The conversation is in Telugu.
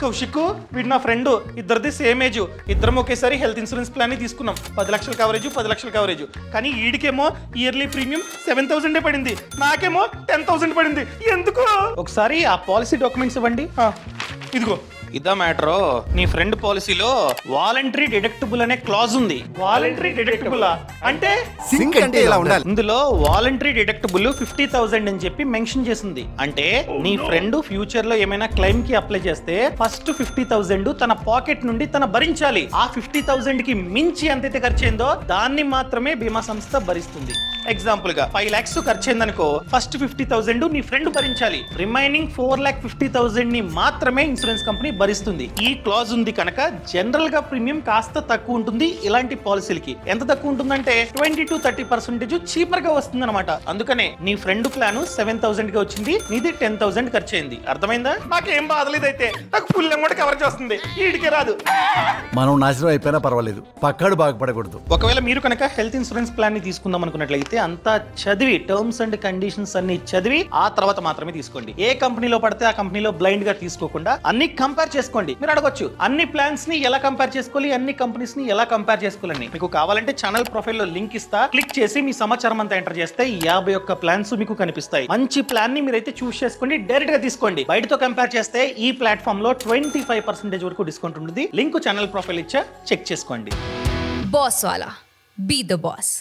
కౌశిక్ వీడు నా ఫ్రెండ్, ఇద్దరిది సేమ్ ఏజ్, ఇద్దరం ఒకేసారి హెల్త్ ఇన్సూరెన్స్ ప్లాన్ తీసుకున్నాం. 10 లక్షల కవరేజ్ 10 లక్షల కవరేజ్. కానీ వీడికేమో ఇయర్లీ ప్రీమియం 7,000 పడింది, నాకేమో 10,000 పడింది. ఎందుకు? ఒకసారి ఆ పాలసీ డాక్యుమెంట్స్ ఇవ్వండి. ఇదిగో ఇదా మ్యాటర్. నీ ఫ్రెండ్ పాలసీలో వాలంటరీ డిడక్టబుల్ అనే క్లాజ్ ఉంది. వాలంటరీ డిడక్టబుల్ అంటే సింక్ అంటే ఇలా ఉండాలి. ఇందులో వాలంటరీ డిడక్టబుల్ 50,000 అని చెప్పి మెన్షన్ చేసింది. అంటే నీ ఫ్రెండ్ ఫ్యూచర్ లో ఏమైనా క్లెయిమ్ కి అప్లై చేస్తే ఫస్ట్ 50,000 తన పాకెట్ నుండి తన భరించాలి. ఆ 50,000 కి మించి ఎంతైతే ఖర్చయిందో దాన్ని మాత్రమే బీమా సంస్థ భరిస్తుంది. ఎగ్జాంపుల్ గా 5 lakhs ఖర్చయిందనుకో, ఫస్ట్ 50,000 నీ ఫ్రెండ్ భరించాలి. రిమైనింగ్ 4,50,000 ని మాత్రమే ఇన్సూరెన్స్ కంపెనీ భరిస్తుంది. ఈ క్లాజ్ ఉంది కనుక జనరల్ గా ప్రీమియం కాస్త తక్కువ ఉంటుంది. ఇలాంటి పాలసీలకి ఎంత తక్కువ ఉంటుందంటే 20 to 30% చీపర్ గా వస్తుంది అనమాట. అందుకనే నీ ఫ్రెండ్ ప్లాన్ 7,000 గా వచ్చింది, నీది 10,000 ఖర్చయింది. అర్థమైందా? నాకేం బాధలేదు, అయితే నాకు ఫుల్ అమౌంట్ కవర్ చేస్తుంది, వీడికే రాదు. మనం నాశనం అయిపోయినా పర్వాలేదు, పక్కాడు బాగుపడకూడదు. ఒకవేళ మీరు కనుక హెల్త్ ఇన్సూరెన్స్ ప్లాన్ ని తీసుకుందాం అనుకున్నట్లయితే అంతా చదివి, టర్మ్స్ అండ్ కండిషన్స్ అన్ని చదివి ఆ తర్వాత మాత్రమే తీసుకోండి. ఏ కంపెనీలో పడితే ఆ కంపెనీలో బ్లైండ్ గా తీసుకోకుండా అన్ని కంపేర్ చేసుకోండి. మీరు అడగొచ్చు అన్ని ప్లాన్స్ ని ఎలా కంపేర్ చేసుకోవాలి, అన్ని కంపెనీస్ ని ఎలా కంపేర్ చేసుకోవాలని. మీకు కావాలంటే ఛానల్ ప్రొఫైల్ లో లింక్ ఇస్తా, క్లిక్ చేసి మీ సమాచారం అంతా ఎంటర్ చేస్తే 51 ప్లాన్స్ మీకు కనిపిస్తాయి. మంచి ప్లాన్ ని మీరైతే చూస్ చేసుకోండి, డైరెక్ట్ గా తీసుకోండి. బయటతో కంపేర్ చేస్తే ఈ ప్లాట్ఫామ్ లో 25% వరకు డిస్కౌంట్ ఉంటుంది. లింక్ ఛానల్ ప్రొఫైల్ ఇచ్చా, చెక్ చేసుకోండి. బాస్ వాలా, బీ ద బాస్.